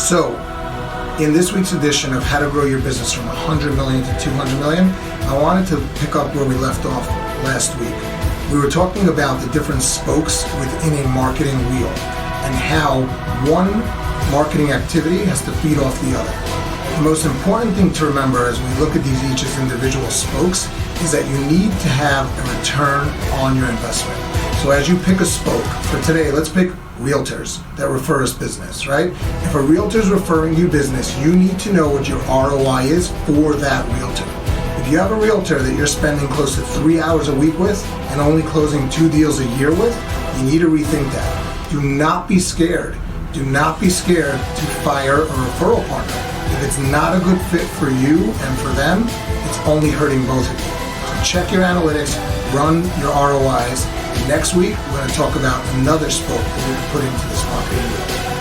So, in this week's edition of How to Grow Your Business from 100 million to 200 million, I wanted to pick up where we left off last week. We were talking about the different spokes within a marketing wheel and how one marketing activity has to feed off the other. The most important thing to remember as we look at these each as individual spokes is that you need to have a return on your investment. So as you pick a spoke, for today, let's pick realtors that refer us business, right? If a realtor is referring you business, you need to know what your ROI is for that realtor. If you have a realtor that you're spending close to 3 hours a week with and only closing 2 deals a year with, you need to rethink that. Do not be scared. Do not be scared to fire a referral partner. If it's not a good fit for you and for them, it's only hurting both of you. So check your analytics, run your ROIs. Next week, we're going to talk about another spoke that we can put into this marketing wheel.